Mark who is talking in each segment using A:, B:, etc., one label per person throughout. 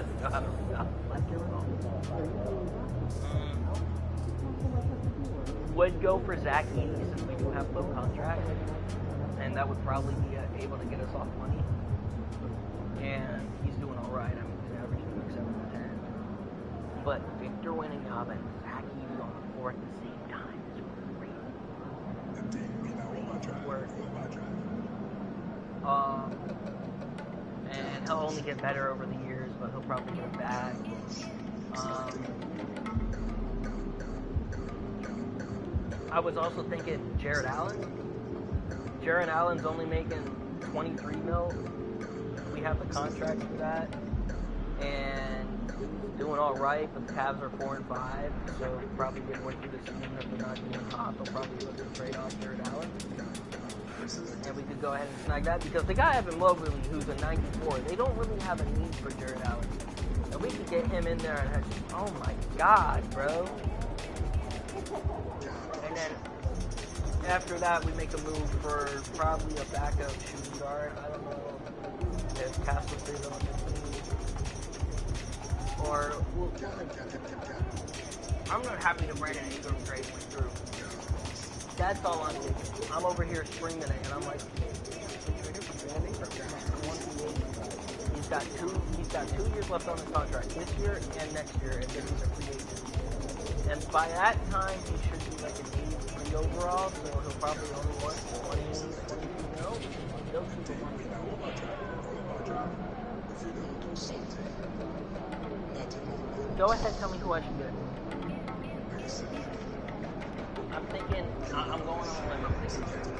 A: doesn't know how to read off like your phone. Would go for Zach Eady since we do have low contract, and that would probably be able to get us off money. And he's doing all right. I mean, he's averaging like 7 to 10. But Victor Wembanyama and Zach Eady on the floor at the same time is crazy. And he'll only get better over the years, but he'll probably get back. I was also thinking Jared Allen. Jared Allen's only making 23 mil. We have the contract for that, and doing all right. But the Cavs are 4-5, so probably midway through the season, if they're not doing hot, they'll probably look to trade off Jared Allen, and we could go ahead and snag that because they got Evan Mobley, who's a 94. They don't really have a need for Jared Allen, and we could get him in there and have, oh my God, bro. And then after that, we make a move for probably a backup shooting guard. I don't know if Castle stays on this team. Or, well, I'm not happy the Brandon Ingram trade went through. That's all I'm thinking. I'm over here screaming it, and I'm like, He's got 2 years left on his contract, this year and next year, and then he's a free agent. And by that time, he should be like an 83 overall, so he'll probably only want 22 mil. They'll keep him on the Go ahead, tell me who I should get. I'm thinking, I'm going on a limb, I'm thinking.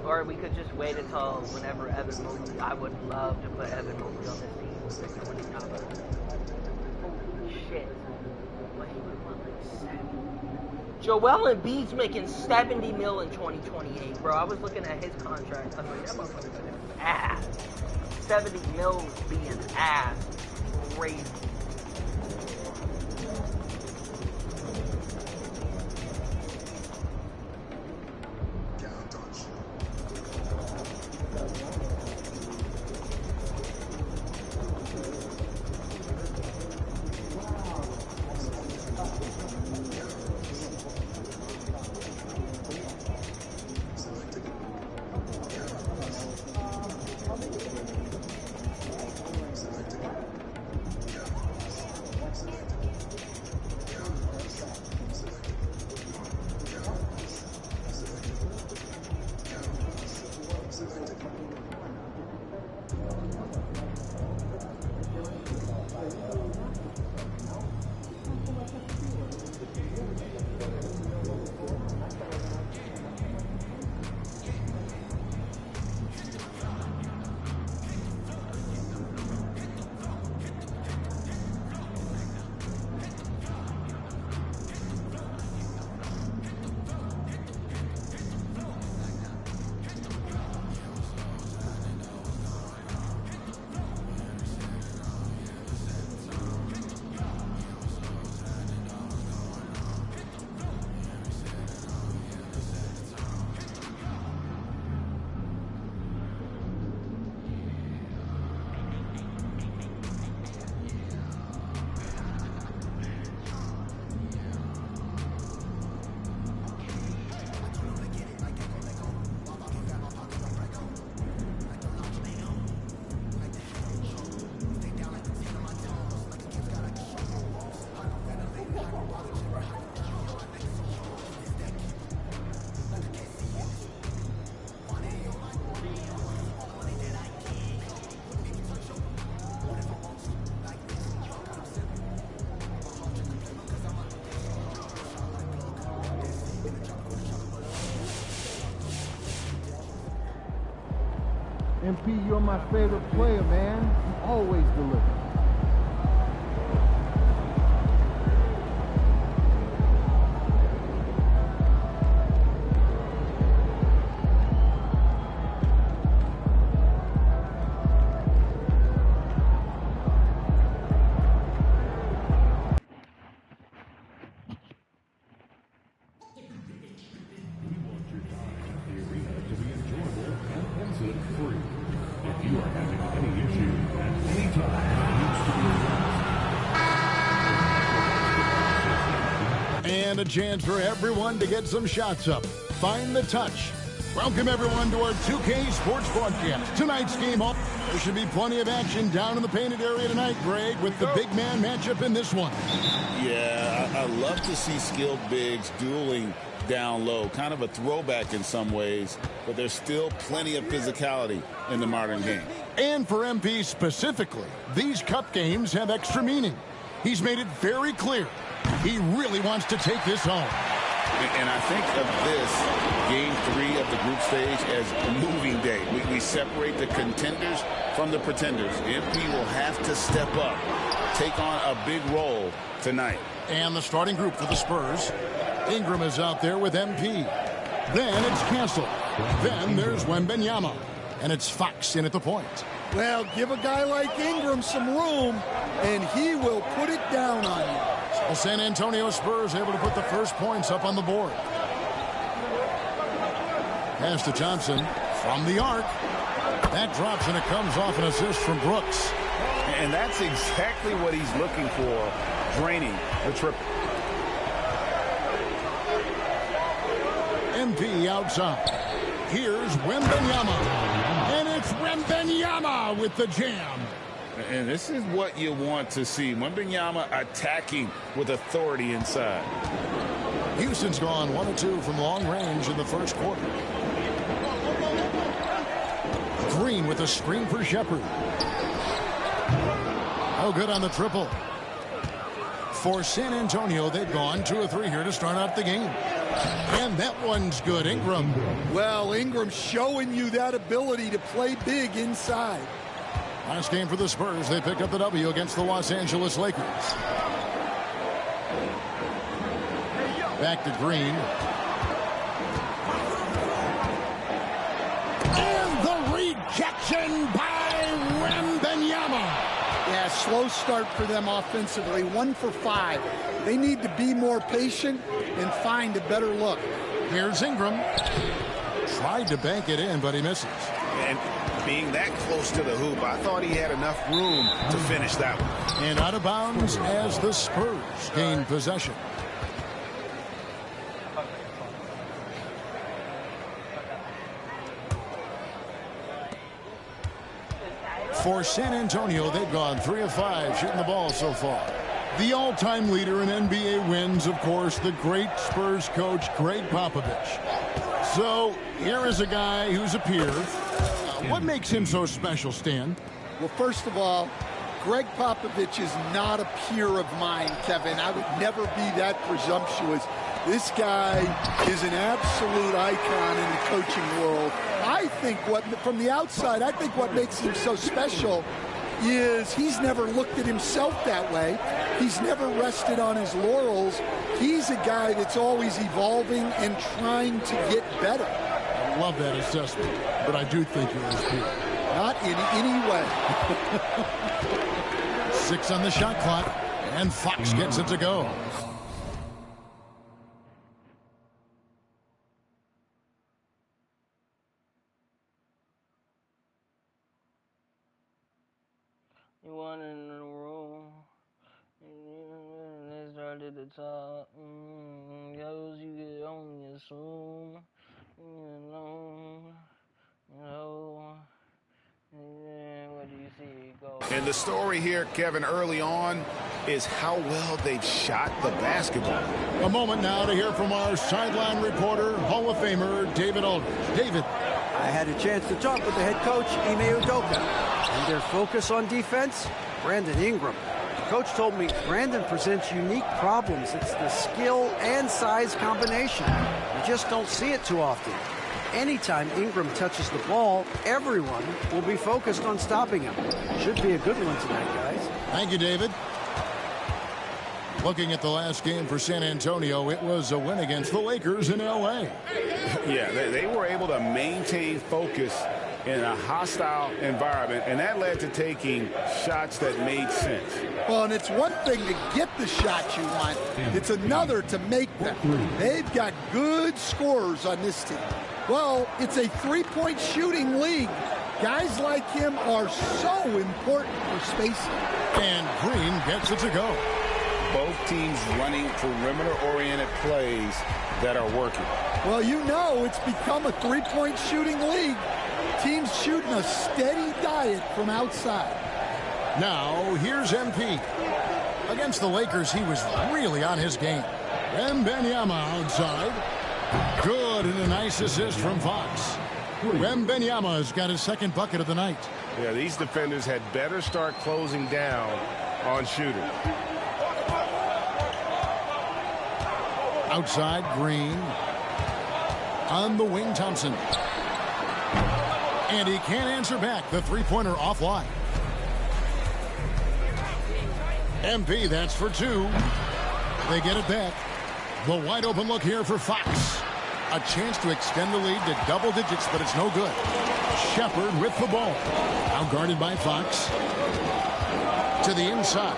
A: Or we could just wait until whenever Evan Mobley, I would love to put Evan Mobley on this team with Victor Wembanyama. Holy shit. But he would want like 7. Joel Embiid's making 70 mil in 2028, bro. I was looking at his contract. I was like, that motherfucker's an ass. 70 mil would be an ass. Crazy.
B: MP, you're my favorite player, man. You always deliver.
C: Free. If you are having any issues And a chance for everyone to get some shots up. Find the touch. Welcome, everyone, to our 2K Sports broadcast. Tonight's game off. There should be plenty of action down in the painted area tonight, Greg, with the big man matchup in this one.
D: Yeah, I love to see skilled bigs dueling down low. Kind of a throwback in some ways, but there's still plenty of physicality in the modern game.
C: And for MP specifically, these cup games have extra meaning. He's made it very clear he really wants to take this home.
D: And I think of this game 3 of the group stage as moving day. We separate the contenders from the pretenders. MP will have to step up, take on a big role tonight.
C: And the starting group for the Spurs. Ingram is out there with MP. Then it's Castle. Then there's Wembanyama. And it's Fox in at the point.
E: Well, give a guy like Ingram some room, and he will put it down on you.
C: The San Antonio Spurs able to put the first points up on the board. Pass to Johnson from the arc. That drops, and it comes off an assist from Brooks.
D: And that's exactly what he's looking for, draining the triple.
C: MP outside. Here's Wembanyama. And it's Wembanyama with the jam.
D: And this is what you want to see. Wembanyama attacking with authority inside.
C: Houston's gone 1 of 2 from long range in the first quarter. Green with a screen for Shepherd. Oh, good on the triple. For San Antonio, they've gone 2 of 3 here to start out the game. And that one's good. Ingram.
E: Well, Ingram's showing you that ability to play big inside.
C: Last game for the Spurs, they pick up the W against the Los Angeles Lakers. Back to Green. And the rejection by Wembanyama.
E: Yeah, slow start for them offensively. 1 for 5. They need to be more patient and find a better look.
C: Here's Ingram. Tried to bank it in, but he misses.
D: And being that close to the hoop, I thought he had enough room to finish that one.
C: And out of bounds as the Spurs gain possession. For San Antonio, they've gone 3 of 5 shooting the ball so far. The all-time leader in NBA wins, of course, the great Spurs coach, Greg Popovich. So here is a guy who's a peer. What makes him so special, Stan?
E: Well, first of all, Greg Popovich is not a peer of mine, Kevin. I would never be that presumptuous. This guy is an absolute icon in the coaching world. I think from the outside, I think what makes him so special is he's never looked at himself that way. He's never rested on his laurels. He's a guy that's always evolving and trying to get better.
C: I love that assessment, but I do think you're his peer.
E: Not in any way.
C: 6 on the shot clock, and Fox gets it to go.
A: You want in the room, they started to talk. Goes, you could only assume, what do you see? Go.
D: And the story here, Kevin, early on is how well they've shot the basketball.
C: A moment now to hear from our sideline reporter, Hall of Famer David Aldridge. David.
F: I had a chance to talk with the head coach, Ime Udoka, and their focus on defense, Brandon Ingram. The coach told me Brandon presents unique problems. It's the skill and size combination. You just don't see it too often. Anytime Ingram touches the ball, everyone will be focused on stopping him. Should be a good one tonight, guys.
C: Thank you, David. Looking at the last game for San Antonio, it was a win against the Lakers in L.A.
D: Yeah, they were able to maintain focus in a hostile environment, and that led to taking shots that made sense.
E: Well, and it's one thing to get the shots you want. It's another to make them. They've got good scorers on this team. Well, it's a three-point shooting league. Guys like him are so important for spacing.
C: And Green gets it to go.
D: Both teams running perimeter-oriented plays that are working.
E: Well, you know it's become a three-point shooting league. Teams shooting a steady diet from outside.
C: Now, here's MP. Against the Lakers, he was really on his game. Wembanyama outside. Good, and a nice assist from Fox. Wembanyama's got his second bucket of the night.
G: Yeah, these defenders had better start closing down on shooters.
C: Outside, Green. On the wing, Thompson. And he can't answer back. The three-pointer offline. MP, that's for two. They get it back. The wide open look here for Fox. A chance to extend the lead to double digits, but it's no good. Shepard with the ball. Now guarded by Fox. To the inside.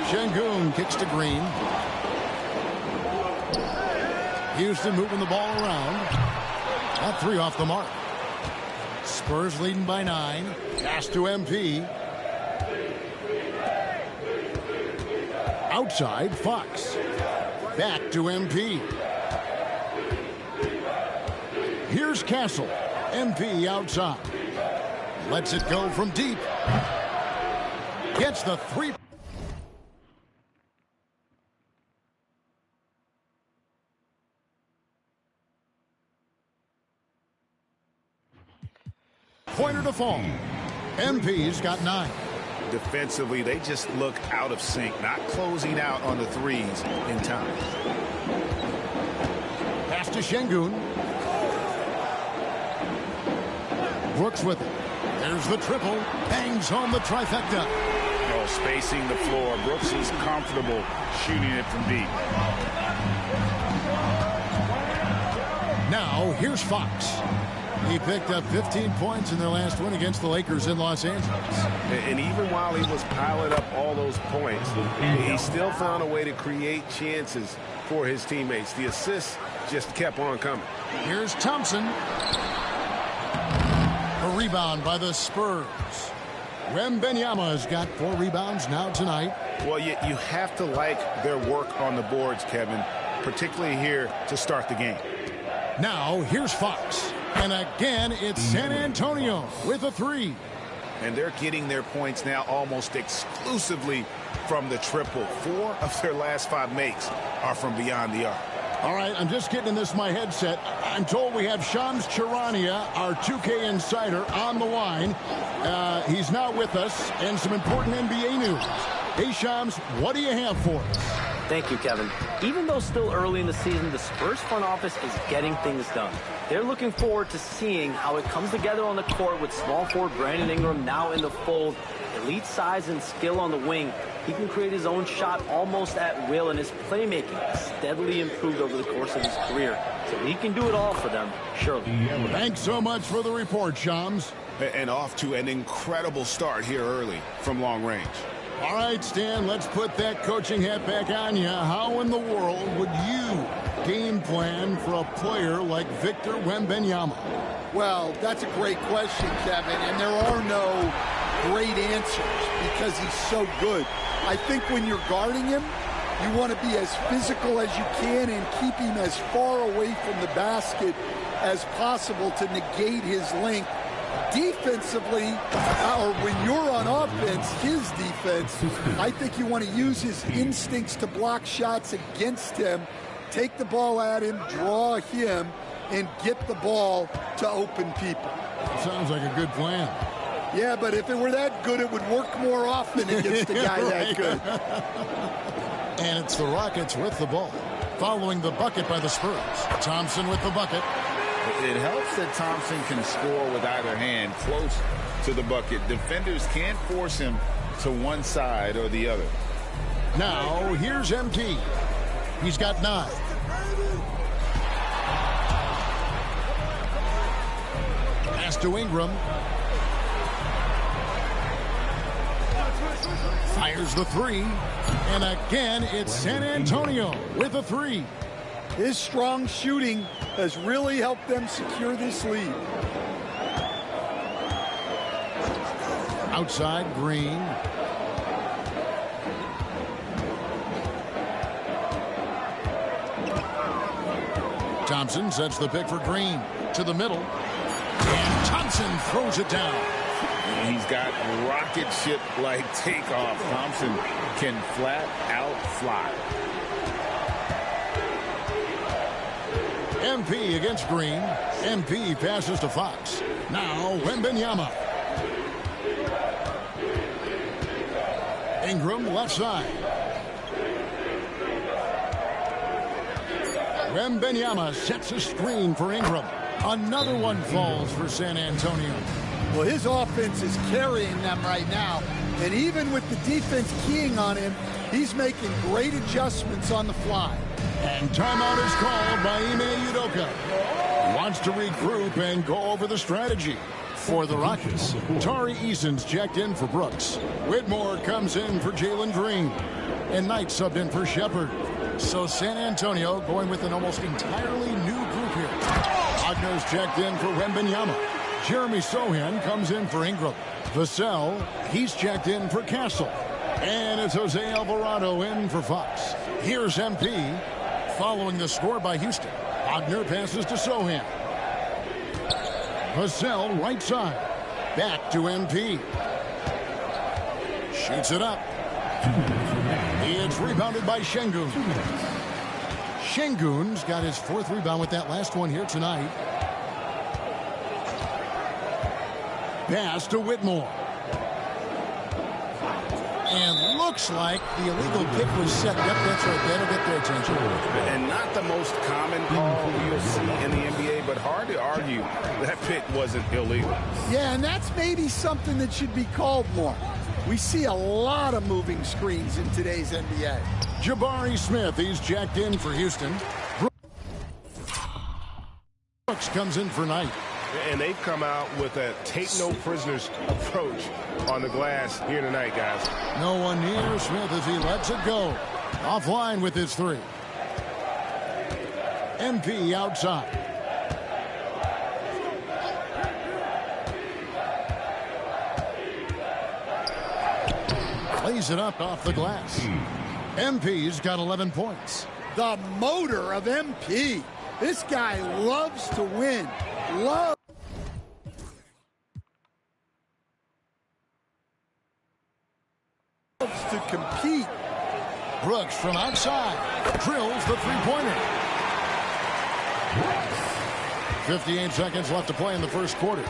C: Şengün kicks to Green. Houston moving the ball around. That three off the mark. Spurs leading by 9. Pass to MP. Outside, Fox. Back to MP. Here's Castle. MP outside. Lets it go from deep. Gets the three. Pointer to fall. MP's got 9.
D: Defensively, they just look out of sync, not closing out on the threes in time.
C: Pass to Şengün. Brooks with it. There's the triple. Bangs home the trifecta.
D: Oh, spacing the floor. Brooks is comfortable shooting it from deep.
C: Now, here's Fox. He picked up 15 points in their last win against the Lakers in Los Angeles.
G: And even while he was piling up all those points, he still found a way to create chances for his teammates. The assists just kept on coming.
C: Here's Thompson. A rebound by the Spurs. Wembanyama's got 4 rebounds now tonight.
D: Well, you have to like their work on the boards, Kevin, particularly here to start the game.
C: Now, here's Fox. And again, it's San Antonio with a 3.
D: And they're getting their points now almost exclusively from the triple. 4 of their last 5 makes are from beyond the arc.
C: All right, I'm just getting this in my headset. I'm told we have Shams Charania, our 2K insider, on the line. He's now with us, and some important NBA news. Hey, Shams, what do you have for us?
H: Thank you, Kevin. Even though still early in the season, the Spurs front office is getting things done. They're looking forward to seeing how it comes together on the court with small forward Brandon Ingram now in the fold. Elite size and skill on the wing. He can create his own shot almost at will, and his playmaking has steadily improved over the course of his career. So he can do it all for them, surely.
C: Thanks so much for the report, Shams.
D: And off to an incredible start here early from long range.
C: All right, Stan, let's put that coaching hat back on you. How in the world would you game plan for a player like Victor Wembanyama?
E: Well, that's a great question, Kevin, and there are no great answers because he's so good. I think when you're guarding him, you want to be as physical as you can and keep him as far away from the basket as possible to negate his length. Defensively, or when you're on offense, his defense, I think you want to use his instincts to block shots against him, take the ball at him, draw him, and get the ball to open people.
C: Sounds like a good plan.
E: Yeah, but if it were that good, it would work more often against a guy that good.
C: And it's the Rockets with the ball, following the bucket by the Spurs. Thompson with the bucket.
D: It helps that Thompson can score with either hand close to the bucket. Defenders can't force him to one side or the other.
C: Now, here's MT. He's got 9. Pass to Ingram. Fires the 3. And again, it's San Antonio with a 3.
E: His strong shooting has really helped them secure this lead.
C: Outside, Green. Thompson sets the pick for Green to the middle. And Thompson throws it down.
D: He's got rocket ship-like takeoff. Thompson can flat out fly.
C: MP against Green. MP passes to Fox. Now Wembanyama. Ingram left side. Wembanyama sets a screen for Ingram. Another one falls for San Antonio.
E: Well, his offense is carrying them right now. And even with the defense keying on him, he's making great adjustments on the fly.
C: And timeout is called by Ime Udoka. He wants to regroup and go over the strategy. For the Rockets, Tari Eason's checked in for Brooks. Whitmore comes in for Jalen Green. And Knight subbed in for Shepard. So San Antonio going with an almost entirely new group here. Wagner's checked in for Wembanyama. Jeremy Sohan comes in for Ingram. Vassell, he's checked in for Castle. And it's Jose Alvarado in for Fox. Here's MP following the score by Houston. Wagner passes to Sohan. Vassell right side. Back to MP. Shoots it up. It's rebounded by Şengün. Şengün's got his 4th rebound with that last one here tonight. Pass to Whitmore. And looks like the illegal pick was set. Yep, that's right. That'll get their attention.
G: And not the most common call you'll see in the NBA, but hard to argue that pick wasn't illegal.
E: Yeah, and that's maybe something that should be called more. We see a lot of moving screens in today's NBA.
C: Jabari Smith, he's checked in for Houston. Brooks comes in for Knight.
G: And they've come out with a take-no-prisoners approach on the glass here tonight, guys.
C: No one near Smith as he lets it go. Offline with his 3. MP outside. Lays it up off the glass. MP's got 11 points.
E: The motor of MP. This guy loves to win. Loves to compete.
C: Brooks from outside drills the three-pointer. 58 seconds left to play in the first quarter.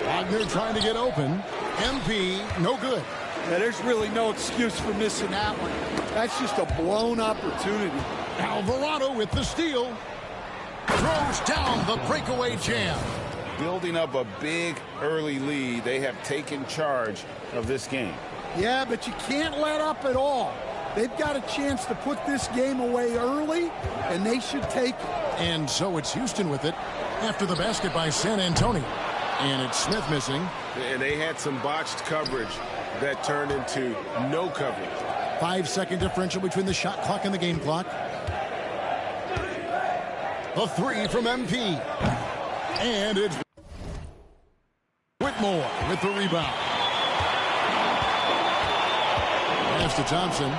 C: Wagner trying to get open. MP no good.
E: Yeah, there's really no excuse for missing that one. That's just a blown opportunity.
C: Alvarado with the steal. Throws down the breakaway jam.
D: Building up a big early lead, they have taken charge of this game.
E: Yeah, but you can't let up at all. They've got a chance to put this game away early, and they should take it.
C: And so it's Houston with it after the basket by San Antonio. And it's Smith missing.
G: And they had some botched coverage that turned into no coverage.
C: 5-second differential between the shot clock and the game clock. The 3 from MP. And it's Whitmore with the rebound. Pass to Thompson.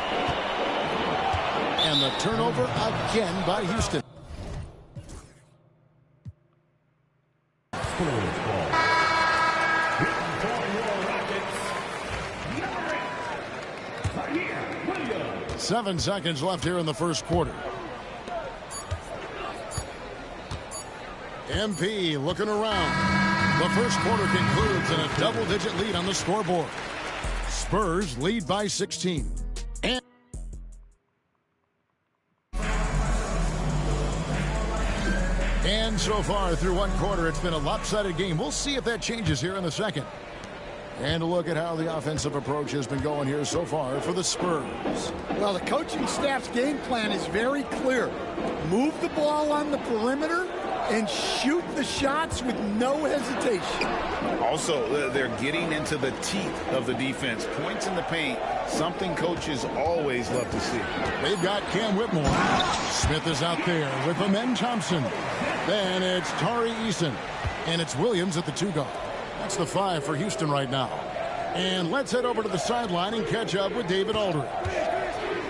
C: And the turnover again by Houston. Seven seconds left here in the first quarter. MP looking around. The first quarter concludes in a double-digit lead on the scoreboard. Spurs lead by 16. And so far through one quarter, it's been a lopsided game. We'll see if that changes here in the second. And a look at how the offensive approach has been going here so far for the Spurs.
E: Well, the coaching staff's game plan is very clear. Move the ball on the perimeter and shoot the shots with no hesitation.
D: Also, they're getting into the teeth of the defense. Points in the paint, something coaches always love to see.
C: They've got Cam Whitmore. Smith is out there with Amen Thompson. Then it's Tari Eason. And it's Williams at the 2 guard. That's the 5 for Houston right now. And let's head over to the sideline and catch up with David Aldridge.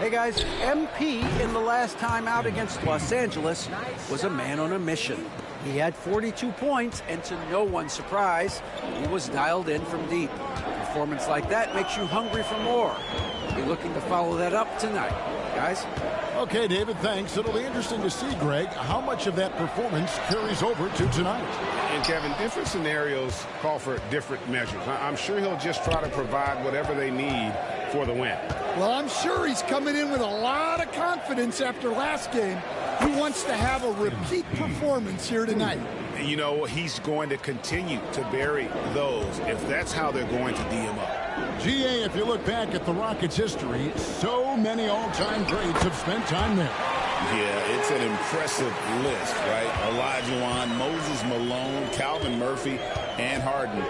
F: Hey guys, MP in the last time out against Los Angeles was a man on a mission. He had 42 points, and to no one's surprise, he was dialed in from deep. A performance like that makes you hungry for more. We're looking to follow that up tonight, guys.
C: Okay, David, thanks. It'll be interesting to see, Greg, how much of that performance carries over to tonight.
G: And, Kevin, different scenarios call for different measures. I'm sure he'll just try to provide whatever they need for the win.
E: Well, I'm sure he's coming in with a lot of confidence after last game. He wants to have a repeat performance here tonight.
G: You know, he's going to continue to bury those if that's how they're going to D him up.
C: GA, if you look back at the Rockets' history, so many all-time greats have spent time there.
D: Yeah, it's an impressive list, right? Elijah Wan, Moses Malone, Calvin Murphy, and Harden.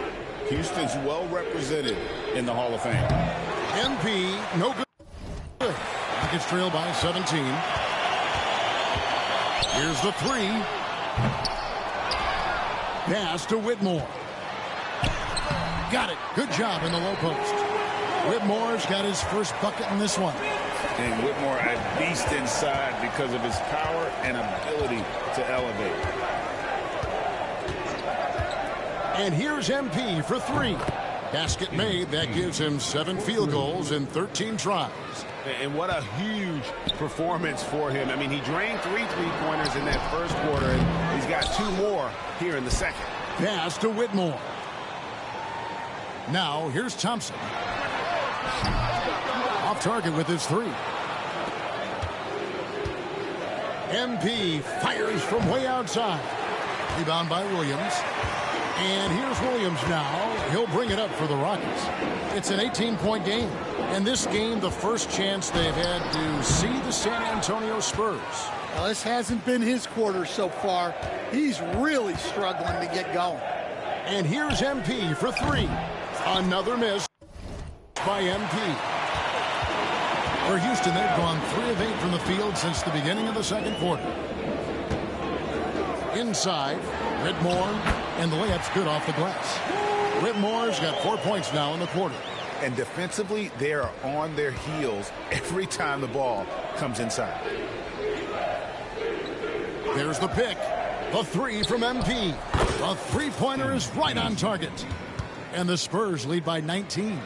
D: Houston's well represented in the Hall of Fame.
C: MP, no good. Rockets trail by 17. Here's the 3. Pass to Whitmore. Got it. Good job in the low post. Whitmore's got his first bucket in this one.
D: And Whitmore a beast inside because of his power and ability to elevate.
C: And here's MP for 3. Basket made. That gives him 7 field goals in 13 tries.
G: And what a huge performance for him. I mean, he drained 3 3-pointers in that first quarter, and he's got 2 more here in the second.
C: Pass to Whitmore. Now, here's Thompson. Off target with his 3. MP fires from way outside. Rebound by Williams. And here's Williams now. He'll bring it up for the Rockets. It's an 18-point game. And this game, the first chance they've had to see the San Antonio Spurs.
E: Well, this hasn't been his quarter so far. He's really struggling to get going.
C: And here's MP for 3. Another miss by MP. For Houston, they've gone 3 of 8 from the field since the beginning of the second quarter. Inside, Whitmore, and the layup's good off the glass. Whitmore's got 4 points now in the quarter.
D: And defensively, they are on their heels every time the ball comes inside.
C: There's the pick. The 3 from MP. The three-pointer is right on target. And the Spurs lead by 19.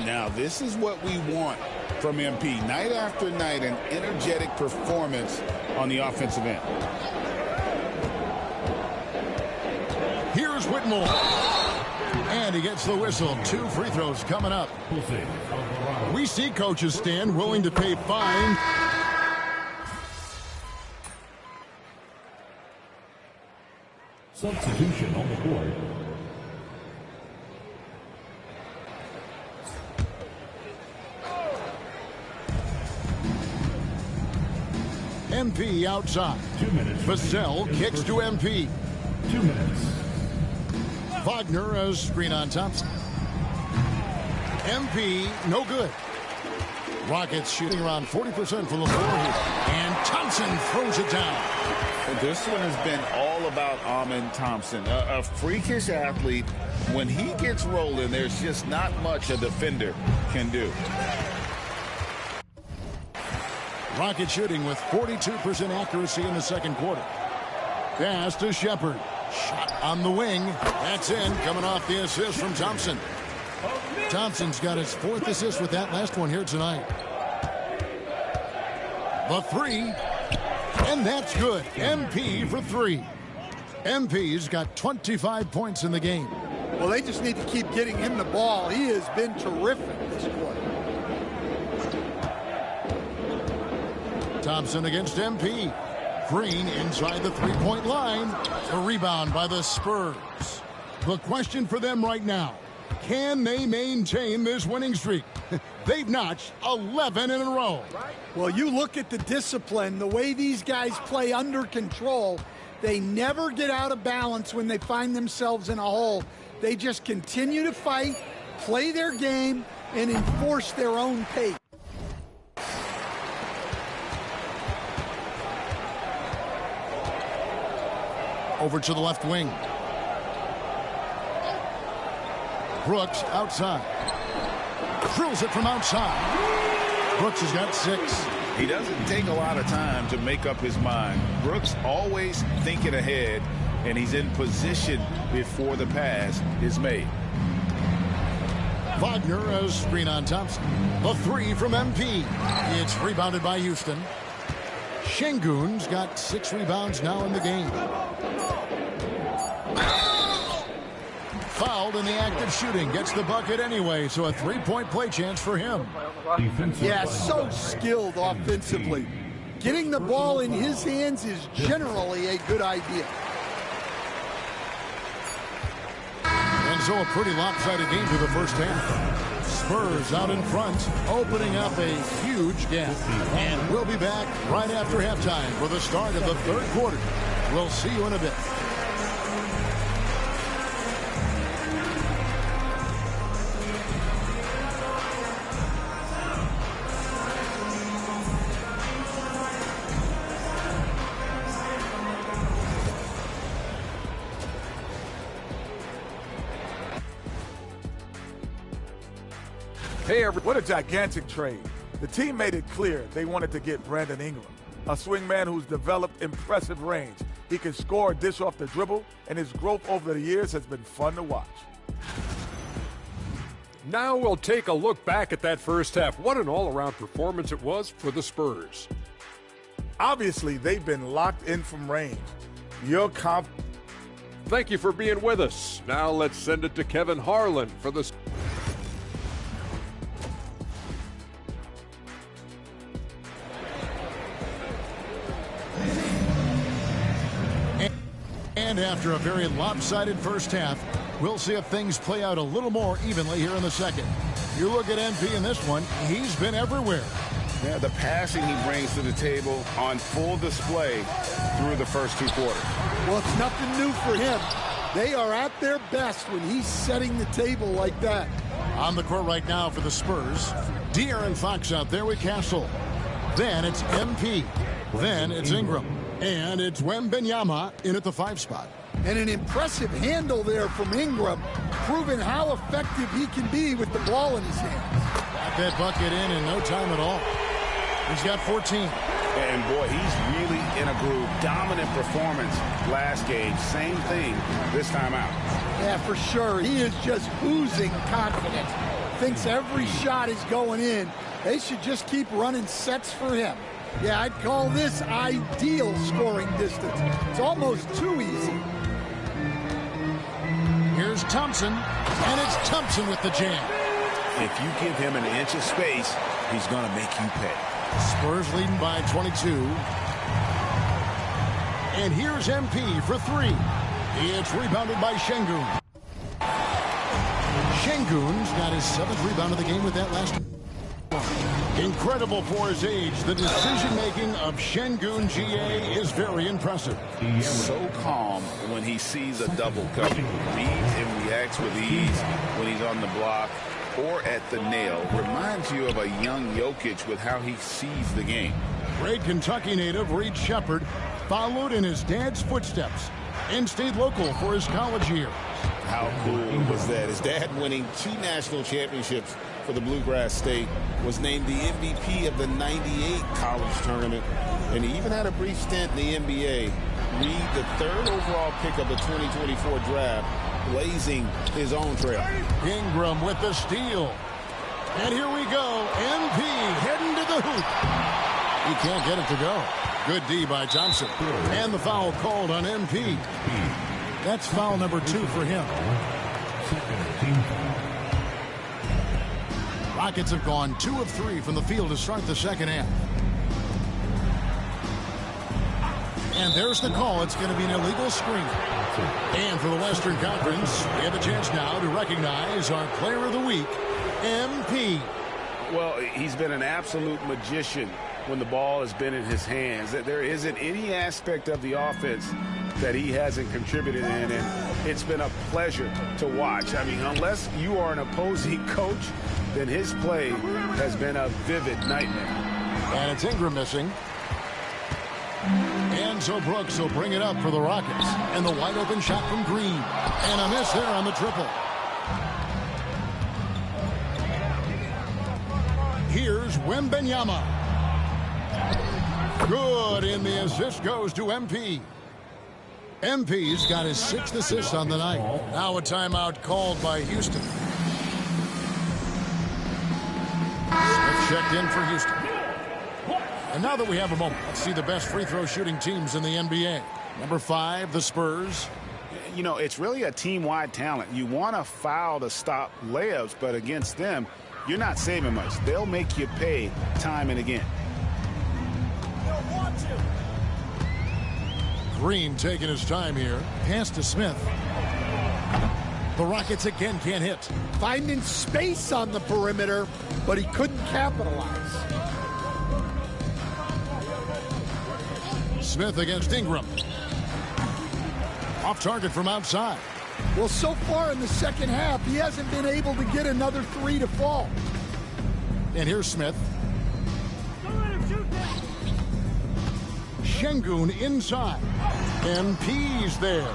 D: Now, this is what we want from MP. Night after night, an energetic performance on the offensive end.
C: Here's Whitmore. And he gets the whistle. 2 free throws coming up. We see coaches stand willing to pay fine.
I: Substitution on the court.
C: MP outside.
I: 2 minutes.
C: Vassell kicks to MP.
I: 2 minutes.
C: Wagner a screen on Thompson. MP no good. Rockets shooting around 40% from the floor here. And Thompson throws it down.
D: This one has been all about Amen Thompson. A freakish athlete. When he gets rolling, there's just not much a defender can do.
C: Rocket shooting with 42% accuracy in the second quarter. Pass to Shepard. Shot on the wing. That's in. Coming off the assist from Thompson. Thompson's got his 4th assist with that last one here tonight. The 3. And that's good. MP for 3. MP's got 25 points in the game.
E: Well, they just need to keep getting him the ball. He has been terrific this quarter.
C: Thompson against MP. Green inside the 3-point line. A rebound by the Spurs. The question for them right now, can they maintain this winning streak? They've notched 11 in a row.
E: Well, you look at the discipline, the way these guys play under control, They never get out of balance when they find themselves in a hole. They just continue to fight, play their game, and enforce their own pace.
C: Over to the left wing. Brooks outside. Drills it from outside. Brooks has got 6.
D: He doesn't take a lot of time to make up his mind. Brooks always thinking ahead, and he's in position before the pass is made.
C: Wagner as screen on Thompson. The 3 from MP. It's rebounded by Houston. Şengün's got 6 rebounds now in the game. Fouled in the act of shooting. Gets the bucket anyway, so a 3-point play chance for him.
E: Yeah, so skilled offensively. Getting the ball in his hands is generally a good idea.
C: And so a pretty lopsided game for the first half. Spurs out in front, opening up a huge gap. And we'll be back right after halftime for the start of the third quarter. We'll see you in a bit.
J: Hey, what a gigantic trade. The team made it clear they wanted to get Brandon Ingram, a swingman who's developed impressive range. He can score, dish off the dribble, and his growth over the years has been fun to watch.
K: Now we'll take a look back at that first half. What an all-around performance it was for the Spurs.
J: Obviously, they've been locked in from range.
K: Thank you for being with us. Now let's send it to Kevin Harlan for the...
C: And after a very lopsided first half, we'll see if things play out a little more evenly here in the second. You look at MP in this one, he's been everywhere.
D: Yeah, the passing he brings to the table on full display through the first 2 quarters.
E: Well, it's nothing new for him. They are at their best when he's setting the table like that.
C: On the court right now for the Spurs, De'Aaron Fox out there with Castle. Then it's MP. Then it's Ingram. And it's Wembanyama in at the 5 spot.
E: And an impressive handle there from Ingram, proving how effective he can be with the ball in his hands.
C: Got that bucket in no time at all. He's got 14.
D: And boy, he's really in a groove. Dominant performance last game. Same thing this time out.
E: Yeah, for sure. He is just oozing confidence. Thinks every shot is going in. They should just keep running sets for him. Yeah, I'd call this ideal scoring distance. It's almost too easy.
C: Here's Thompson, and it's Thompson with the jam.
D: If you give him an inch of space, he's going to make you pay.
C: Spurs leading by 22. And here's MP for 3. It's rebounded by Şengün. Şengün's got his 7th rebound of the game with that last. Incredible for his age. The decision-making of Şengün GA is very impressive.
D: So calm when he sees a double cover. Reads and reacts with ease when he's on the block or at the nail. Reminds you of a young Jokic with how he sees the game.
C: Great Kentucky native Reed Shepherd followed in his dad's footsteps and stayed local for his college years.
D: How cool was that? His dad winning 2 national championships for the Bluegrass State, was named the MVP of the '98 college tournament, and he even had a brief stint in the NBA. Reed, the 3rd overall pick of the 2024 draft, blazing his own trail.
C: Ingram with the steal. And here we go. MP heading to the hoop. He can't get it to go. Good D by Thompson. And the foul called on MP. That's foul number 2 for him. Rockets have gone 2 of 3 from the field to start the second half. And there's the call. It's going to be an illegal screen. And for the Western Conference, we have a chance now to recognize our player of the week, MP.
D: Well, he's been an absolute magician when the ball has been in his hands. There isn't any aspect of the offense
G: that he hasn't contributed in, and it's been a pleasure to watch. I mean, unless you are an opposing coach, then his play has been a vivid nightmare.
C: And it's Ingram missing. And so Brooks will bring it up for the Rockets. And the wide open shot from Green. And a miss there on the triple. Here's Wembanyama. Good, and the assist goes to MP. MP's got his 6th assist on the night. Now a timeout called by Houston. Smith checked in for Houston. And now that we have a moment, let's see the best free throw shooting teams in the NBA. Number 5, the Spurs.
G: You know, it's really a team-wide talent. You want to foul to stop layups, but against them, you're not saving much. They'll make you pay time and again.
C: Green taking his time here. Pass to Smith. The Rockets again can't hit.
E: Finding space on the perimeter, but he couldn't capitalize.
C: Smith against Ingram. Off target from outside.
E: Well, so far in the second half, he hasn't been able to get another 3 to fall.
C: And here's Smith. Şengün inside. MP's there.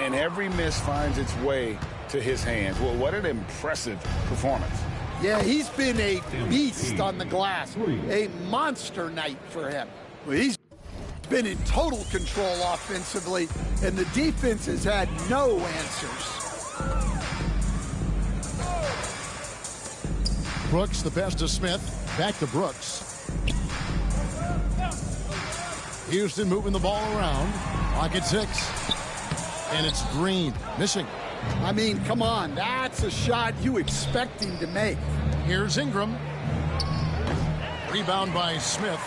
D: And every miss finds its way to his hands. Well, what an impressive performance.
E: Yeah, he's been a beast on the glass. A monster night for him. Well, he's been in total control offensively, and the defense has had no answers.
C: Brooks, the pass to Smith. Back to Brooks. Houston moving the ball around. Clock at 6. And it's Green missing.
E: I mean, come on. That's a shot you expect him to make.
C: Here's Ingram. Rebound by Smith.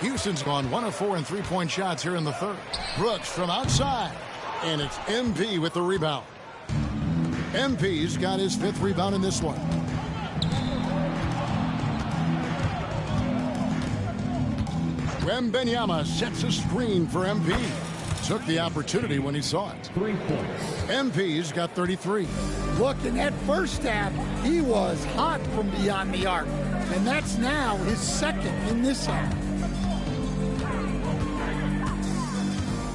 C: Houston's gone 1 of 4 in three-point shots here in the third. Brooks from outside. And it's MP with the rebound. MP's got his 5th rebound in this one. Wembanyama sets a screen for MP. Took the opportunity when he saw it.
I: 3 points.
C: MP's got 33.
E: Look, in that first half, he was hot from beyond the arc. And that's now his 2nd in this half.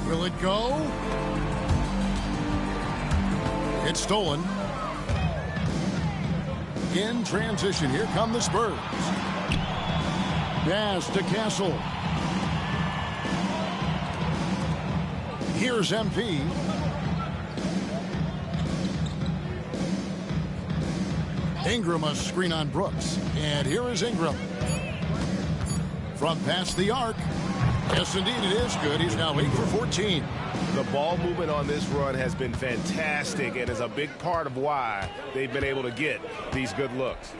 C: Will it go? It's stolen. In transition, here come the Spurs. Pass to Castle. Here's MP. Ingram a screen on Brooks. And here is Ingram. From past the arc. Yes, indeed, it is good. He's now 8 for 14.
G: The ball movement on this run has been fantastic and is a big part of why they've been able to get these good looks.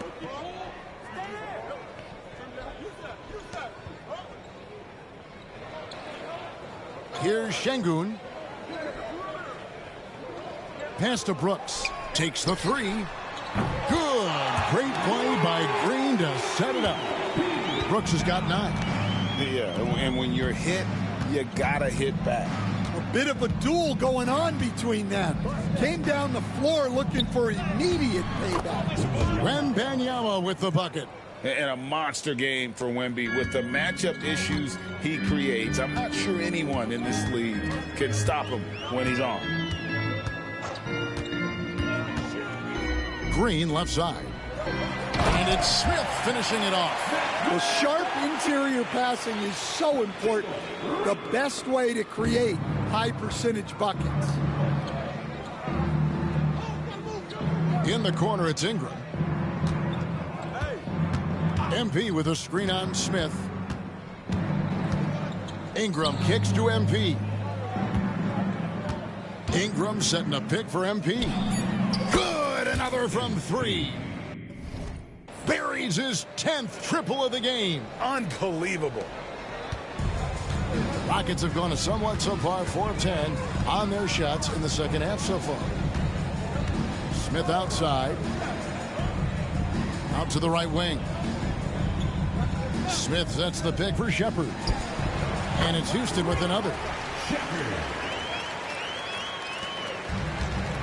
C: Here's Şengün. Pass to Brooks. Takes the 3. Good. Great play by Green to set it up. Brooks has got 9.
D: Yeah, and when you're hit, you gotta hit back.
E: A bit of a duel going on between them. Came down the floor looking for immediate payback.
C: Wembanyama with the bucket.
D: And a monster game for Wemby with the matchup issues he creates. I'm not sure anyone in this league can stop him when he's on.
C: Green left side. And it's Smith finishing it off.
E: Well, sharp interior passing is so important. The best way to create high percentage buckets.
C: In the corner, it's Ingram. MP with a screen on Smith. Ingram kicks to MP. Ingram setting a pick for MP. Good, another from 3. Buries his 10th triple of the game.
G: Unbelievable.
C: Rockets have gone a somewhat subpar 4 of 10 on their shots in the second half so far. Smith outside. Out to the right wing. Smith sets the pick for Shepherd. And it's Houston with another.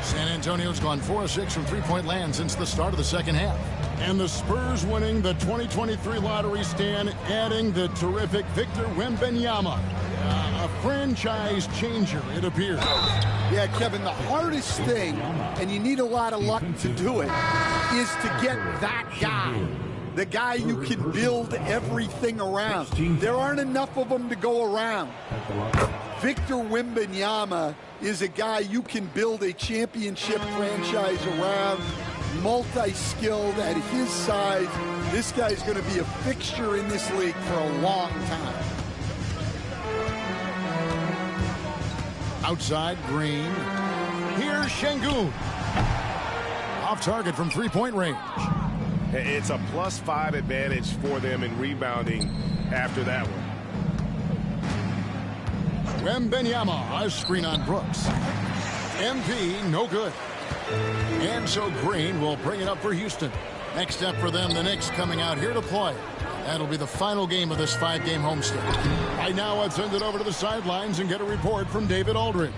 C: San Antonio's gone 4 of 6 from three-point land since the start of the second half. And the Spurs winning the 2023 lottery, stand adding the terrific Victor Wembanyama. A franchise changer, it appears.
E: Yeah, Kevin, the hardest thing, and you need a lot of luck to do it, is to get that guy. The guy you can build everything around. There aren't enough of them to go around. Victor Wembanyama is a guy you can build a championship franchise around, multi-skilled at his size. This guy's going to be a fixture in this league for a long time.
C: Outside, Green. Here's Şengün. Off target from three-point range.
G: It's a +5 advantage for them in rebounding after that one.
C: Wembanyama, a screen on Brooks. MP, no good. And so Green will bring it up for Houston. Next step for them, the Knicks coming out here to play. That'll be the final game of this 5-game homestand. Right now, let's send it over to the sidelines and get a report from David Aldridge.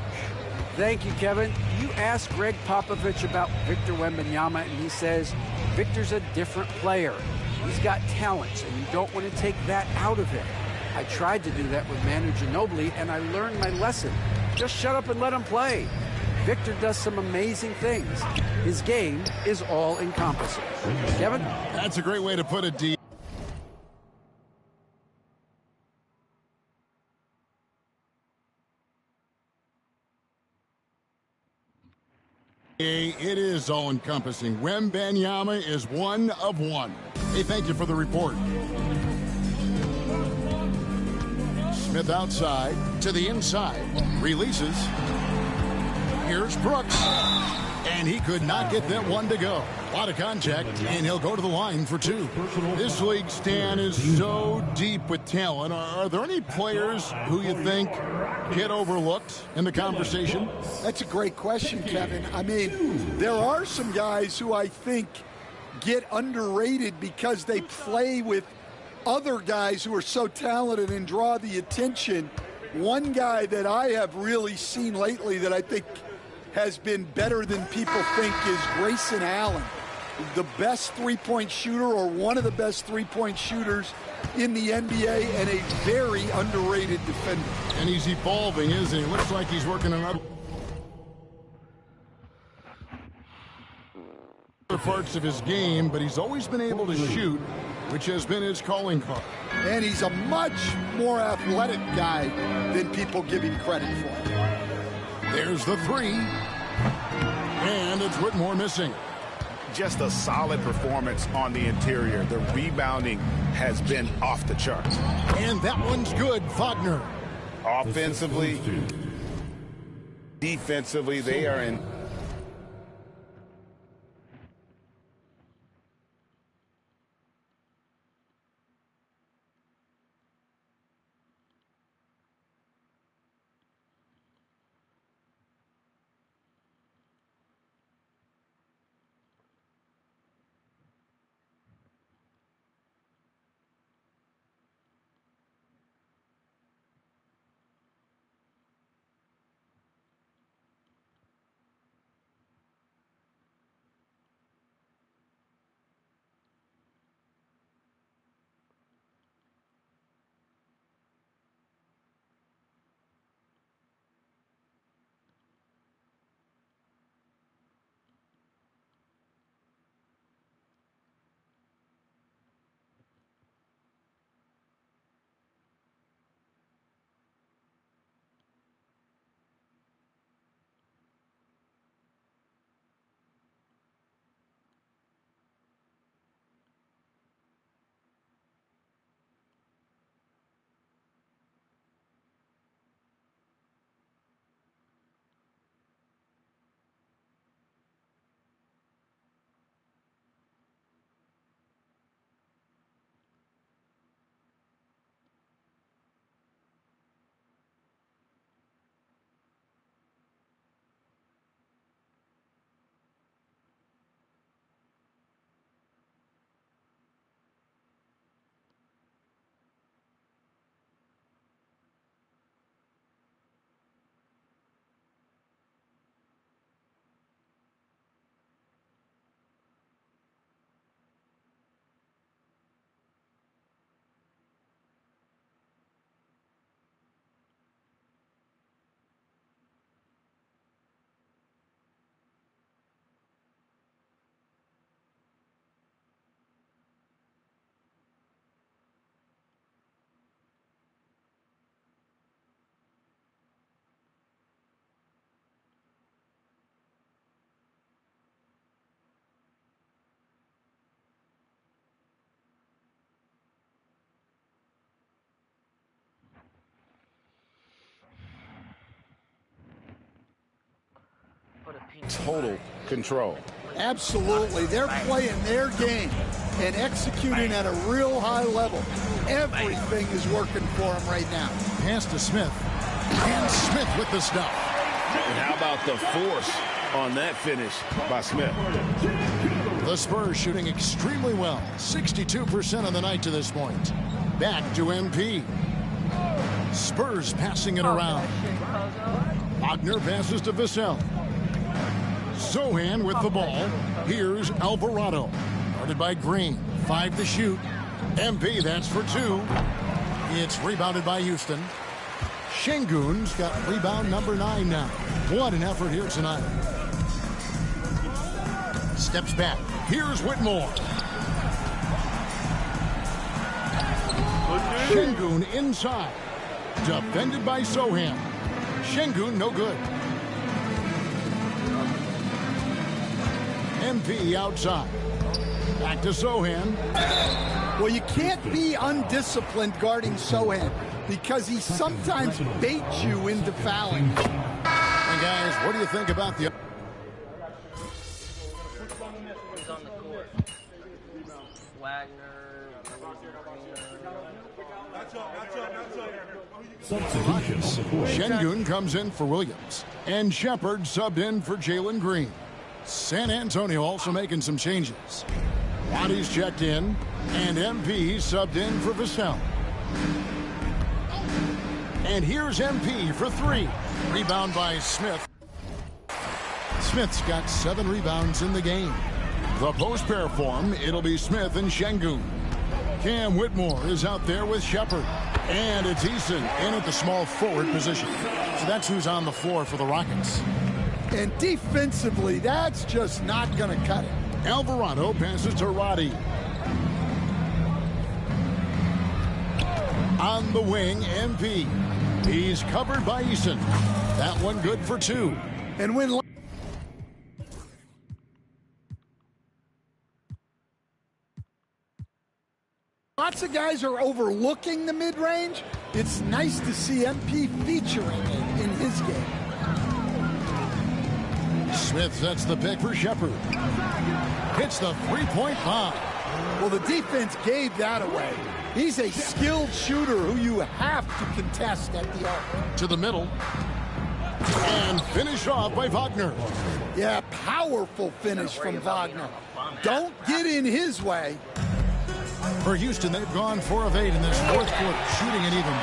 F: Thank you, Kevin. You asked Greg Popovich about Victor Wembanyama, and he says Victor's a different player. He's got talents, and you don't want to take that out of him. I tried to do that with Manu Ginobili, and I learned my lesson. Just shut up and let him play. Victor does some amazing things. His game is all-encompassing. Kevin?
C: That's a great way to put it, D. It is all-encompassing. Wembanyama is 1 of 1. Hey, thank you for the report. Smith outside to the inside. Releases. Here's Brooks. And he could not get that one to go. A lot of contact, and he'll go to the line for 2. This league, Stan, is so deep with talent. Are there any players who you think get overlooked in the conversation?
E: That's a great question, Kevin. I mean, there are some guys who I think get underrated because they play with other guys who are so talented and draw the attention. One guy that I have really seen lately that I think has been better than people think is Grayson Allen, the best three-point shooter or one of the best three-point shooters in the NBA and a very underrated defender.
C: And he's evolving, isn't he? Looks like he's working on other parts of his game, but he's always been able to shoot, which has been his calling card.
E: And he's a much more athletic guy than people give him credit for.
C: There's the 3. And it's Whitmore missing.
D: Just a solid performance on the interior. The rebounding has been off the charts.
C: And that one's good, Wagner.
D: Offensively, defensively, they are in. total control.
E: Absolutely. They're playing their game and executing at a real high level. Everything is working for them right now.
C: Pass to Smith. And Smith with the stuff.
D: And how about the force on that finish by Smith?
C: The Spurs shooting extremely well. 62% on the night to this point. Back to MP. Spurs passing it around. Wagner passes to Vassell. Sohan with the ball. Here's Alvarado. Guarded by Green. 5 to shoot. MP, that's for 2. It's rebounded by Houston. Şengün's got rebound number 9 now. What an effort here tonight. Steps back. Here's Whitmore. Şengün inside. Defended by Sohan. Şengün no good. MP outside. Back to Sohan.
E: Well, you can't be undisciplined guarding Sohan because he sometimes baits you into fouling.
C: And guys, what do you think about the...
A: Who's on the court? Wagner.
C: Şengün comes in for Williams. And Shepard subbed in for Jalen Green. San Antonio also making some changes. Waddy's checked in. And MP subbed in for Vassell. And here's MP for 3. Rebound by Smith. Smith's got 7 rebounds in the game. The post pair form, it'll be Smith and Şengün. Cam Whitmore is out there with Shepard. And it's Eason in at the small forward position. So that's who's on the floor for the Rockets.
E: And defensively, that's just not going to cut it.
C: Alvarado passes to Roddy. On the wing, MP. He's covered by Eason. That one good for 2.
E: And when lots of guys are overlooking the mid-range, it's nice to see MP featuring it in his game.
C: Smith sets the pick for Shepard. Hits the three-point bomb.
E: Well, the defense gave that away. He's a skilled shooter who you have to contest at the arc.
C: To the middle. And finished off by Wagner.
E: Yeah, powerful finish from Wagner. Don't get in his way.
C: For Houston, they've gone 4 of 8 in this fourth quarter, shooting at even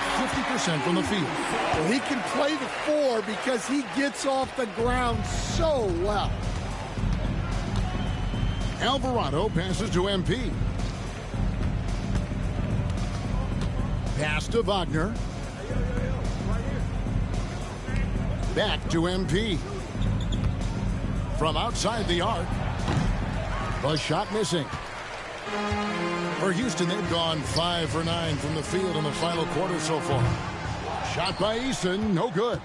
C: 50% from the field.
E: Well, he can play the 4 because he gets off the ground so well.
C: Alvarado passes to MP. Pass to Wagner. Back to MP. From outside the arc. The shot missing. For Houston, they've gone 5 for 9 from the field in the final quarter so far. Shot by Eason, no good.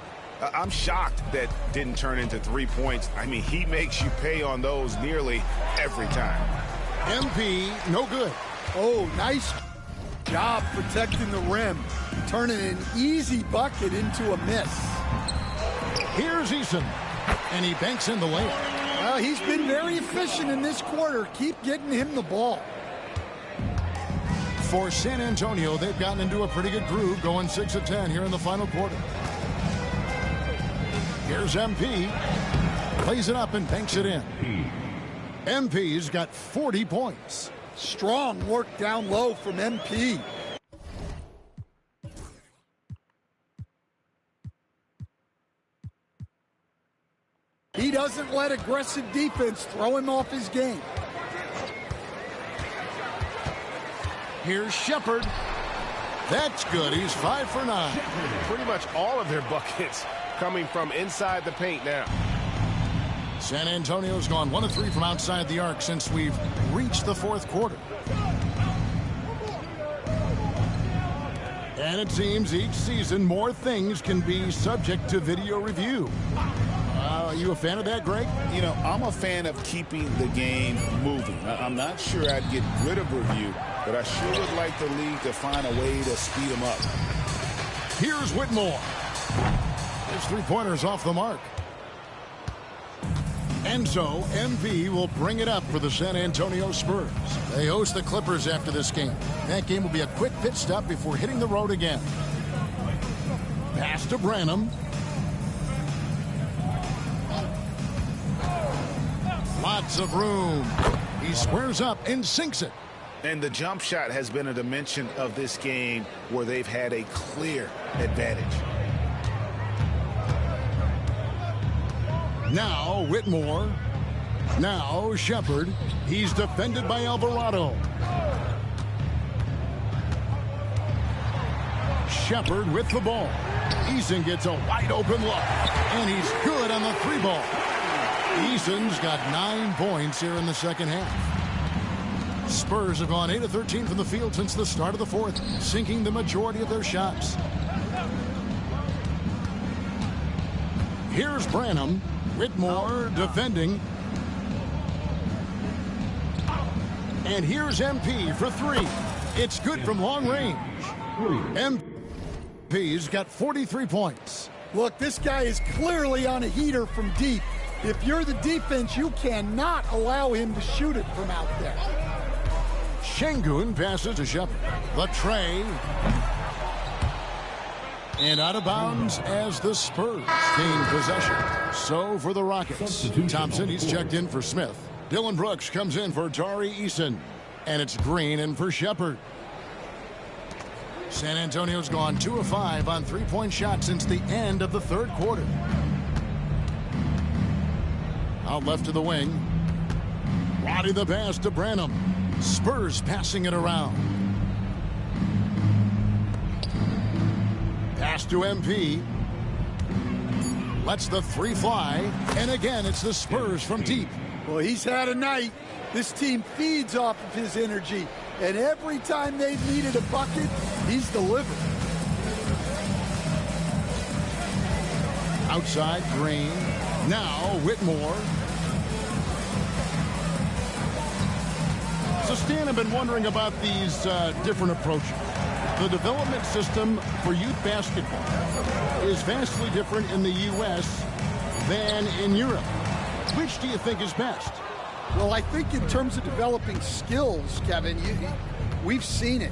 G: I'm shocked that didn't turn into 3 points. I mean, he makes you pay on those nearly every time.
C: MP, no good.
E: Oh, nice job protecting the rim, turning an easy bucket into a miss.
C: Here's Eason, and he banks in the layup.
E: Well, he's been very efficient in this quarter. Keep getting him the ball.
C: For San Antonio, they've gotten into a pretty good groove, going 6 of 10 here in the final quarter. Here's MP. Plays it up and banks it in. MP's got 40 points.
E: Strong work down low from MP. He doesn't let aggressive defense throw him off his game.
C: Here's Shepard. That's good. He's 5 for 9.
G: Pretty much all of their buckets coming from inside the paint now.
C: San Antonio's gone 1 of 3 from outside the arc since we've reached the fourth quarter. And it seems each season more things can be subject to video review. Are you a fan of that, Greg?
D: You know, I'm a fan of keeping the game moving. I'm not sure I'd get rid of review, but I sure would like the league to find a way to speed them up.
C: Here's Whitmore. His three-pointer's off the mark. And so, MP will bring it up for the San Antonio Spurs. They host the Clippers after this game. That game will be a quick pit stop before hitting the road again. Pass to Branham. Lots of room. He squares up and sinks it.
G: And the jump shot has been a dimension of this game where they've had a clear advantage.
C: Now Whitmore. Now Shepard. He's defended by Alvarado. Shepard with the ball. Eason gets a wide open look. And he's good on the 3-ball. Eason's got 9 points here in the second half. Spurs have gone 8 of 13 from the field since the start of the fourth, sinking the majority of their shots. Here's Branham. Whitmore defending. And here's MP for 3. It's good from long range. MP's got 43 points.
E: Look, this guy is clearly on a heater from deep. If you're the defense, you cannot allow him to shoot it from out there.
C: Şengün passes to Shepard. The tray. And out of bounds as the Spurs gain possession. So for the Rockets, Thompson, he's checked in for Smith. Dylan Brooks comes in for Tari Eason. And it's Green in for Shepard. San Antonio's gone 2 of 5 on 3-point shots since the end of the third quarter. Out left to the wing. Roddy the pass to Branham. Spurs passing it around. Pass to MP. Lets the 3 fly. And again, it's the Spurs from deep.
E: Well, he's had a night. This team feeds off of his energy. And every time they've needed a bucket, he's delivered.
C: Outside, Green. Now, Whitmore. So, Stan, I've been wondering about these different approaches. The development system for youth basketball is vastly different in the U.S. than in Europe. Which do you think is best?
E: Well, I think in terms of developing skills, Kevin, we've seen it.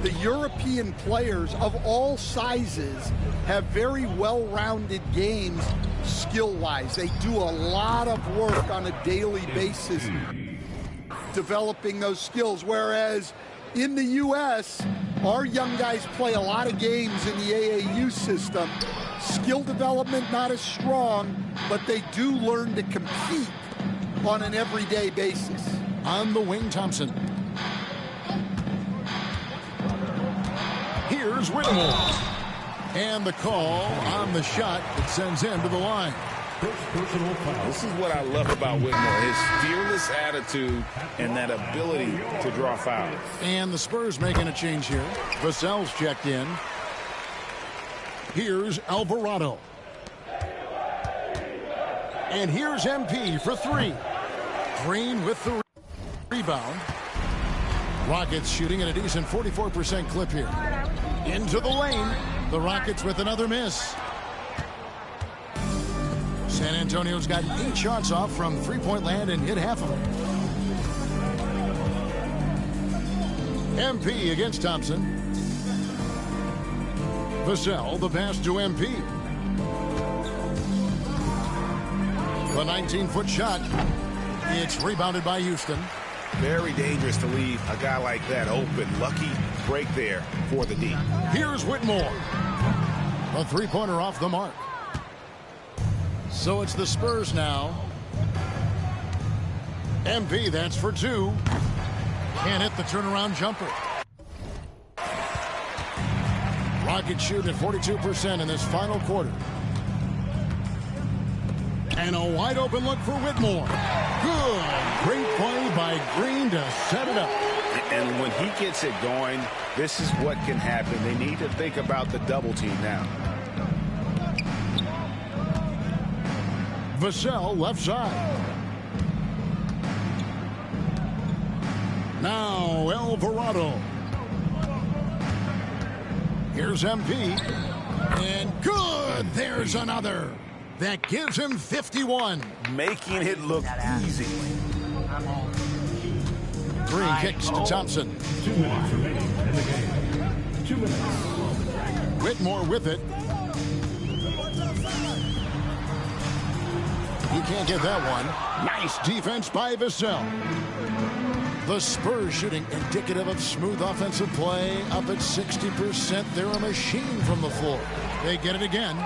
E: The European players of all sizes have very well-rounded games skill-wise. They do a lot of work on a daily basis developing those skills, whereas in the U.S., our young guys play a lot of games in the AAU system. Skill development not as strong, but they do learn to compete on an everyday basis.
C: On the wing, Thompson. Here's Whitmore. And the call on the shot that sends him to the line.
G: This is what I love about Whitmore, his fearless attitude and that ability to draw fouls.
C: And the Spurs making a change here. Vassell's checked in. Here's Alvarado. And here's MP for 3. Green with the rebound. Rockets shooting at a decent 44% clip here. Into the lane. The Rockets with another miss. San Antonio's got 8 shots off from three-point land and hit half of them. MP against Thompson. Vassell, the pass to MP. The 19-foot shot. It's rebounded by Houston.
G: Very dangerous to leave a guy like that open. Lucky break there for the D.
C: Here's Whitmore. A three-pointer off the mark. So it's the Spurs now. MP, that's for 2. Can't hit the turnaround jumper. Rockets shooting at 42% in this final quarter. And a wide open look for Whitmore. Good. Great play by Green to set it up.
G: And when he gets it going, this is what can happen. They need to think about the double team now.
C: Vassell left side. Now Alvarado. Here's MP. And good. There's another. That gives him 51.
G: Making it look easy.
C: Green kicks to Thompson.
I: 2 minutes remaining in the game. 2 minutes.
C: Whitmore with it. You can't get that one. Nice defense by Vassell. The Spurs shooting indicative of smooth offensive play. Up at 60%. They're a machine from the floor. They get it again.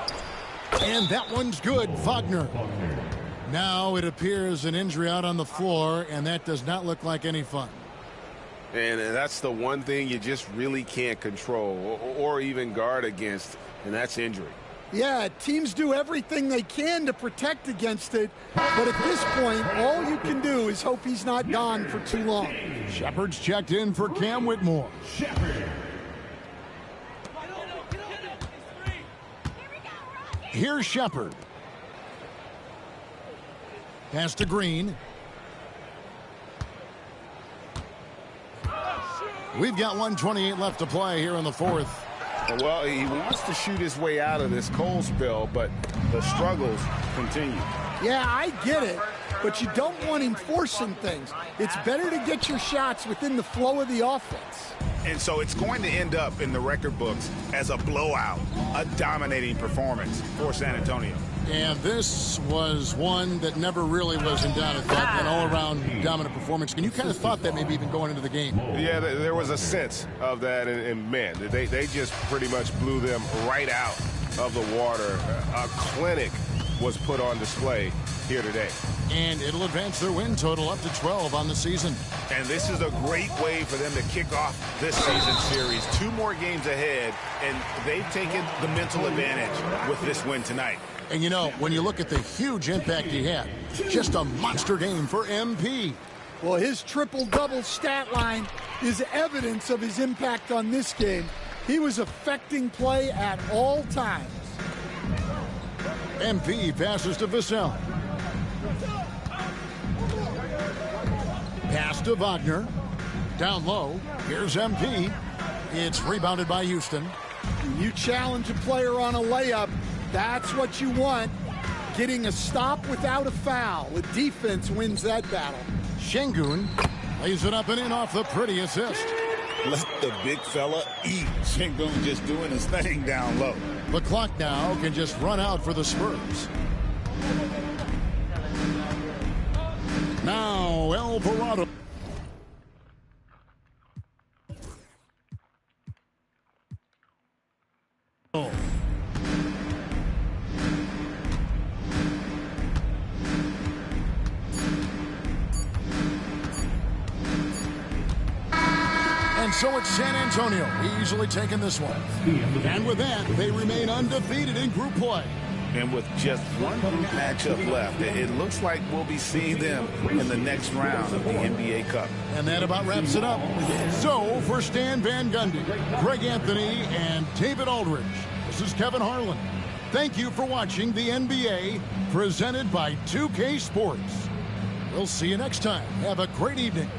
C: And that one's good. Wagner. Now it appears an injury out on the floor, and that does not look like any fun.
G: And that's the one thing you just really can't control or even guard against, and that's injury.
E: Yeah, teams do everything they can to protect against it, but at this point, all you can do is hope he's not gone for too long.
C: Shepard's checked in for Cam Whitmore. Here's Shepard. Pass to Green. We've got 1:28 left to play here in the fourth.
G: Well, he wants to shoot his way out of this cold spell, but the struggles continue.
E: Yeah, I get it, but you don't want him forcing things. It's better to get your shots within the flow of the offense.
D: And so it's going to end up in the record books as a blowout, a dominating performance for San Antonio.
C: And this was one that never really was in doubt. I thought an all-around dominant performance. And you kind of thought that maybe even going into the game.
G: Yeah, there was a sense of that, and man, they just pretty much blew them right out of the water. A clinic was put on display here today.
C: And it'll advance their win total up to 12 on the season.
D: And this is a great way for them to kick off this season series. 2 more games ahead, and they've taken the mental advantage with this win tonight.
C: And you know, when you look at the huge impact he had, just a monster game for MP.
E: Well, his triple-double stat line is evidence of his impact on this game. He was affecting play at all times.
C: MP passes to Vassell. Pass to Wagner. Down low. Here's MP. It's rebounded by Houston.
E: When you challenge a player on a layup, that's what you want. Getting a stop without a foul. The defense wins that battle.
C: Şengün lays it up and in off the pretty assist.
D: Let the big fella eat. Şengün just doing his thing down low.
C: The clock now can just run out for the Spurs. Now Alvarado. And so it's San Antonio easily taking this one. And with that, they remain undefeated in group play.
D: And with just one group matchup left, it looks like we'll be seeing them in the next round of the NBA Cup.
C: And that about wraps it up. So, for Stan Van Gundy, Greg Anthony, and David Aldridge, this is Kevin Harlan. Thank you for watching the NBA, presented by 2K Sports. We'll see you next time. Have a great evening.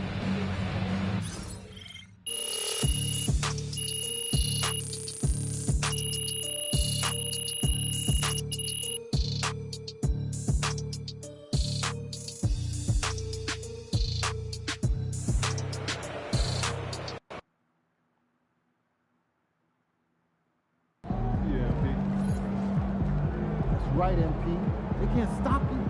B: Right, MP. They can't stop you.